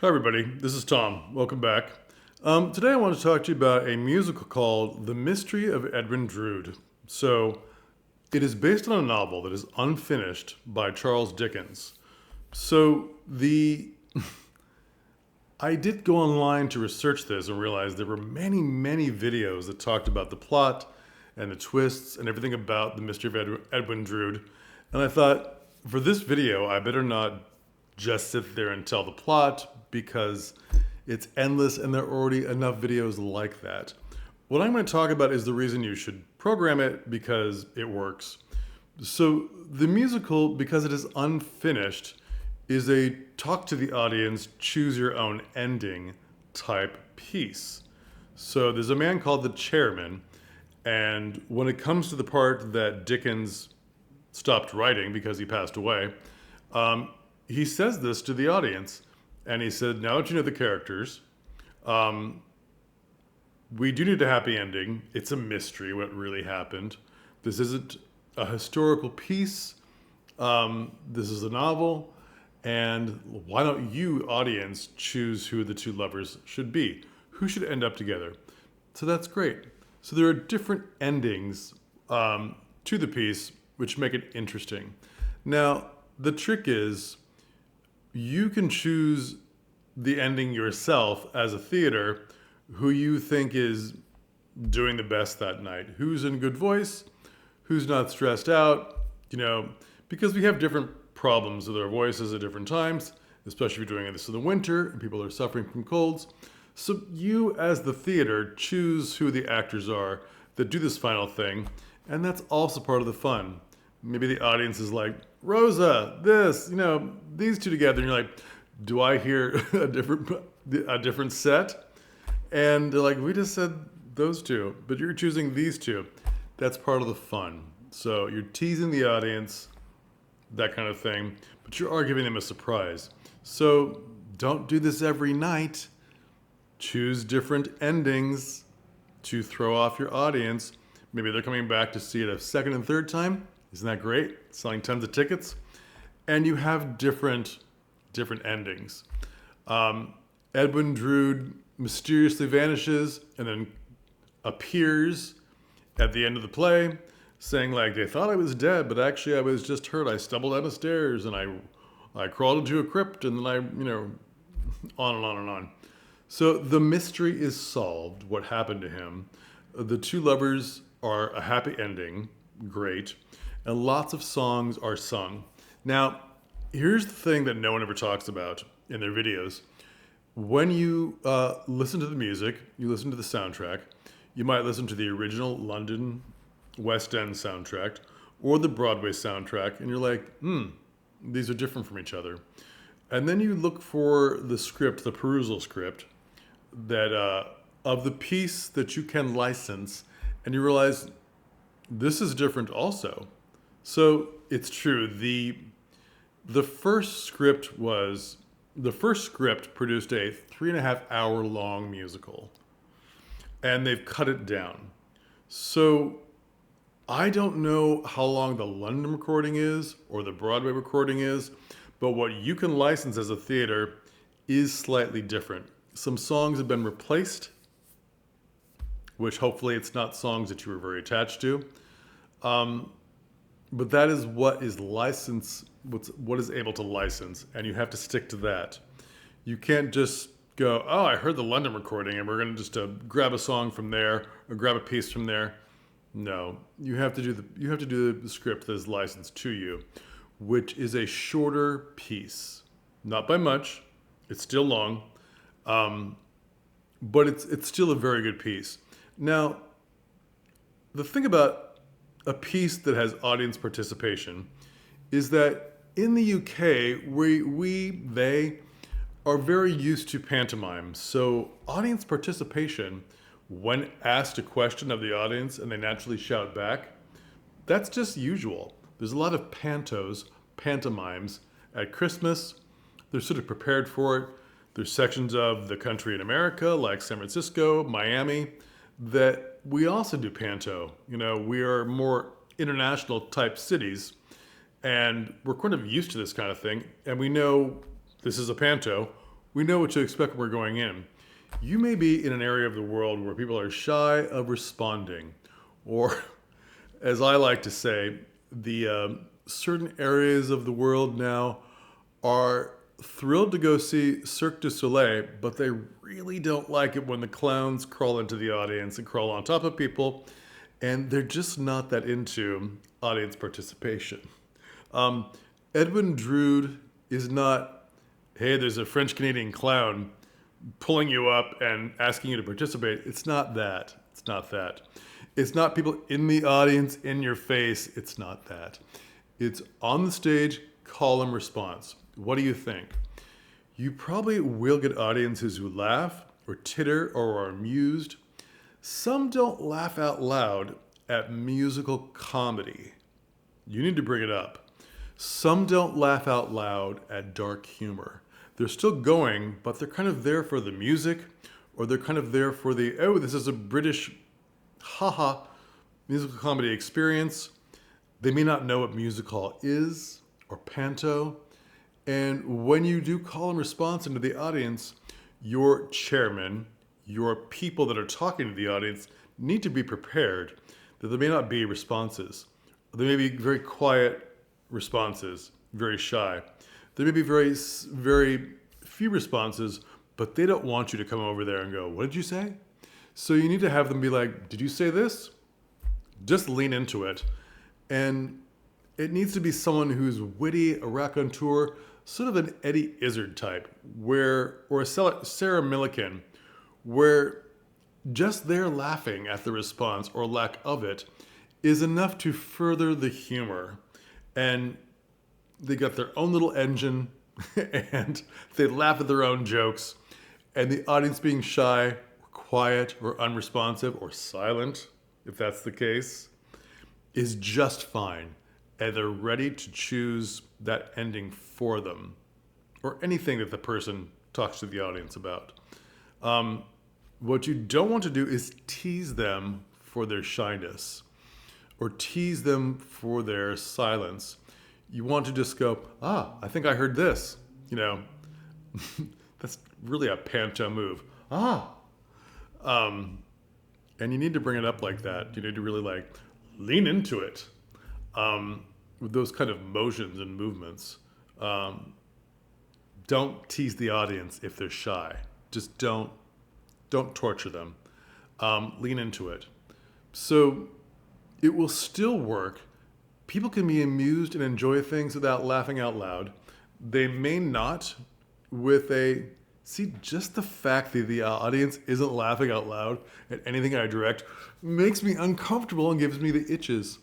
Hi, everybody. This is Tom. Welcome back. Today, I want to talk to you about a musical called The Mystery of Edwin Drood. So, it is based on a novel that is unfinished by Charles Dickens. So, the I did go online to research this and realized there were many, many videos that talked about the plot and the twists and everything about The Mystery of Edwin Drood. And I thought, for this video, I better not just sit there and tell the plot because it's endless and there are already enough videos like that. What I'm going to talk about is the reason you should program it because it works. So, the musical, because it is unfinished, is a talk to the audience, choose your own ending type piece. So, there's a man called the chairman, and when it comes to the part that Dickens stopped writing because he passed away, um, he says this to the audience, and he said, "Now that you know the characters, um, we do need a happy ending. It's a mystery what really happened. This isn't a historical piece. This is a novel, and why don't you, audience, choose who the two lovers should be? Who should end up together?" So that's great. So there are different endings to the piece, which make it interesting. Now, the trick is you can choose the ending yourself as a theater, who you think is doing the best that night, who's in good voice, who's not stressed out, because we have different problems with our voices at different times, especially if you're doing this in the winter and people are suffering from colds. So you, as the theater, choose who the actors are that do this final thing, and that's also part of the fun. Maybe the audience is like, Rosa, this, these two together, and you're like, do I hear a different set? And they're like, we just said those two, but you're choosing these two. That's part of the fun. So you're teasing the audience, that kind of thing, but you are giving them a surprise. So don't do this every night. Choose different endings to throw off your audience. Maybe they're coming back to see it a second and third time. Isn't that great? Selling tons of tickets. And you have different endings. Edwin Drood mysteriously vanishes and then appears at the end of the play, saying like, they thought I was dead, but actually I was just hurt. I stumbled down the stairs and I crawled into a crypt, and then on and on and on. So the mystery is solved, what happened to him. The two lovers are a happy ending, great, and lots of songs are sung. Now, here's the thing that no one ever talks about in their videos. When you listen to the music, you listen to the soundtrack, you might listen to the original London West End soundtrack or the Broadway soundtrack, and you're like, these are different from each other. And then you look for the script, the perusal script, that of the piece that you can license, and you realize this is different also. So it's true. The first script produced a 3.5 hour long musical, and they've cut it down. So I don't know how long the London recording is or the Broadway recording is, but what you can license as a theater is slightly different. Some songs have been replaced, which hopefully it's not songs that you were very attached to. But that is what is licensed, what is able to license, and you have to stick to that. You can't just go, oh, I heard the London recording, and we're going to just grab a song from there or grab a piece from there. No, you have to do the script that is licensed to you, which is a shorter piece, not by much. It's still long, but it's still a very good piece. Now, the thing about a piece that has audience participation is that in the UK, they are very used to pantomime. So audience participation, when asked a question of the audience and they naturally shout back, that's just usual. There's a lot of pantomimes at Christmas. They're sort of prepared for it. There's sections of the country in America, like San Francisco, Miami, that we also do panto. We are more international type cities, and we're kind of used to this kind of thing. And we know this is a panto. we know what to expect when we're going in. You may be in an area of the world where people are shy of responding, or as I like to say, the certain areas of the world now are thrilled to go see Cirque du Soleil, but they really don't like it when the clowns crawl into the audience and crawl on top of people, and they're just not that into audience participation. Edwin Drood is not, hey, there's a French Canadian clown pulling you up and asking you to participate. It's not that. It's not that. It's not people in the audience, in your face. It's not that. It's on the stage, call and response. What do you think? You probably will get audiences who laugh or titter or are amused. Some don't laugh out loud at musical comedy. You need to bring it up. Some don't laugh out loud at dark humor. They're still going, but they're kind of there for the music, or they're kind of there for the, oh, this is a British haha musical comedy experience. They may not know what music hall is or panto. And when you do call and response into the audience, your chairman, your people that are talking to the audience need to be prepared that there may not be responses. There may be very quiet responses, very shy. There may be very, very few responses, but they don't want you to come over there and go, what did you say? So you need to have them be like, did you say this? Just lean into it. And it needs to be someone who's witty, a raconteur, sort of an Eddie Izzard type, or a Sarah Millican, where just their laughing at the response or lack of it is enough to further the humor. And they got their own little engine and they laugh at their own jokes. And the audience being shy, or quiet, or unresponsive, or silent, if that's the case, is just fine. And they're ready to choose that ending for them, or anything that the person talks to the audience about. What you don't want to do is tease them for their shyness, or tease them for their silence. You want to just go, I think I heard this. You know, that's really a panto move. And you need to bring it up like that. You need to really like lean into it with those kind of motions and movements. Don't tease the audience if they're shy. Just don't torture them. Lean into it. So it will still work. People can be amused and enjoy things without laughing out loud. They may not just the fact that the audience isn't laughing out loud at anything I direct makes me uncomfortable and gives me the itches.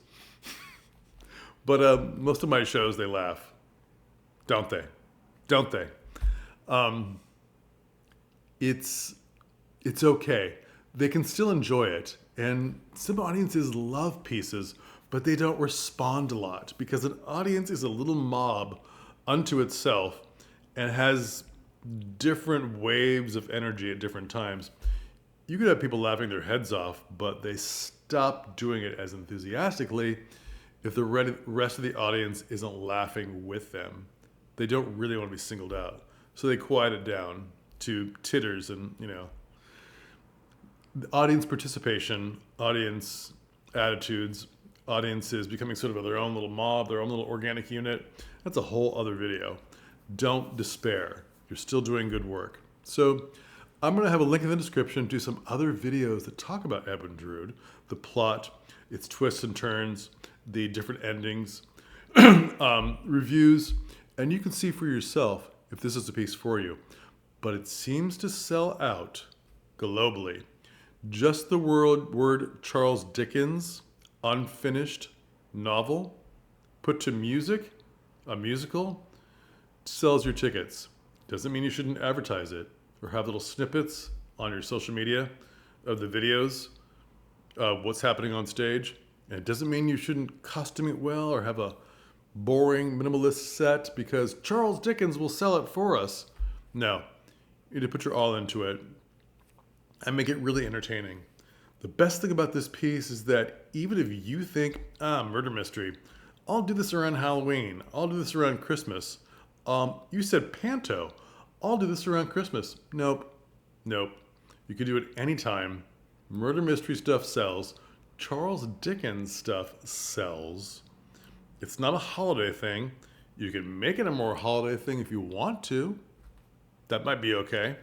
But most of my shows, they laugh. Don't they? Don't they? It's okay. They can still enjoy it. And some audiences love pieces, but they don't respond a lot because an audience is a little mob unto itself and has different waves of energy at different times. You could have people laughing their heads off, but they stop doing it as enthusiastically if the rest of the audience isn't laughing with them. They don't really want to be singled out. So they quiet it down to titters and, audience participation, audience attitudes, audiences becoming sort of their own little mob, their own little organic unit. That's a whole other video. Don't despair. You're still doing good work. So I'm going to have a link in the description to some other videos that talk about Edwin Drood, the plot, its twists and turns, the different endings, reviews, and you can see for yourself if this is a piece for you. But it seems to sell out globally. Just the word Charles Dickens, unfinished novel, put to music, a musical, sells your tickets. Doesn't mean you shouldn't advertise it or have little snippets on your social media of the videos of what's happening on stage. And it doesn't mean you shouldn't costume it well or have a boring minimalist set because Charles Dickens will sell it for us. No, you need to put your all into it and make it really entertaining. The best thing about this piece is that even if you think, murder mystery, I'll do this around Halloween, I'll do this around Christmas. You said panto. I'll do this around Christmas. Nope. Nope. You can do it anytime. Murder mystery stuff sells. Charles Dickens stuff sells. It's not a holiday thing. You can make it a more holiday thing if you want to. That might be okay.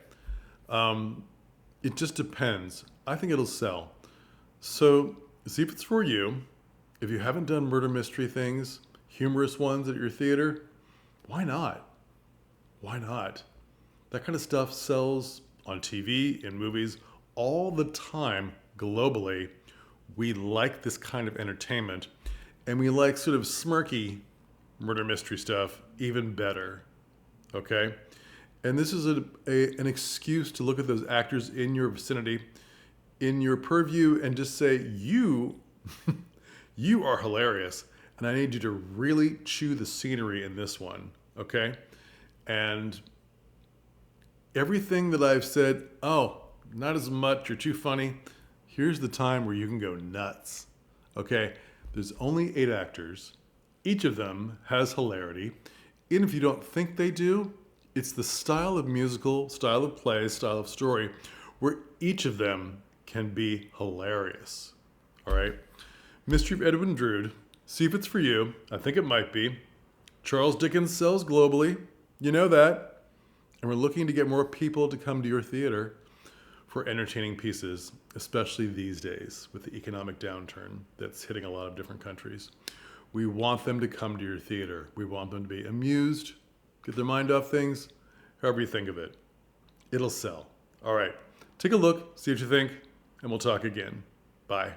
It just depends. I think it'll sell. So see if it's for you. If you haven't done murder mystery things, humorous ones at your theater, why not? Why not? That kind of stuff sells on TV, in movies, all the time globally. We like this kind of entertainment, and we like sort of smirky murder mystery stuff even better. Okay? And this is an excuse to look at those actors in your vicinity, in your purview, and just say, you are hilarious, and I need you to really chew the scenery in this one, okay? And everything that I've said, oh, not as much, you're too funny, here's the time where you can go nuts, okay? There's only 8 actors. Each of them has hilarity. Even if you don't think they do, it's the style of musical, style of play, style of story, where each of them can be hilarious, all right? Mystery of Edwin Drood. See if it's for you. I think it might be. Charles Dickens sells globally. You know that. And we're looking to get more people to come to your theater for entertaining pieces, especially these days with the economic downturn that's hitting a lot of different countries. We want them to come to your theater. We want them to be amused, get their mind off things, however you think of it. It'll sell. All right. Take a look, see what you think, and we'll talk again. Bye.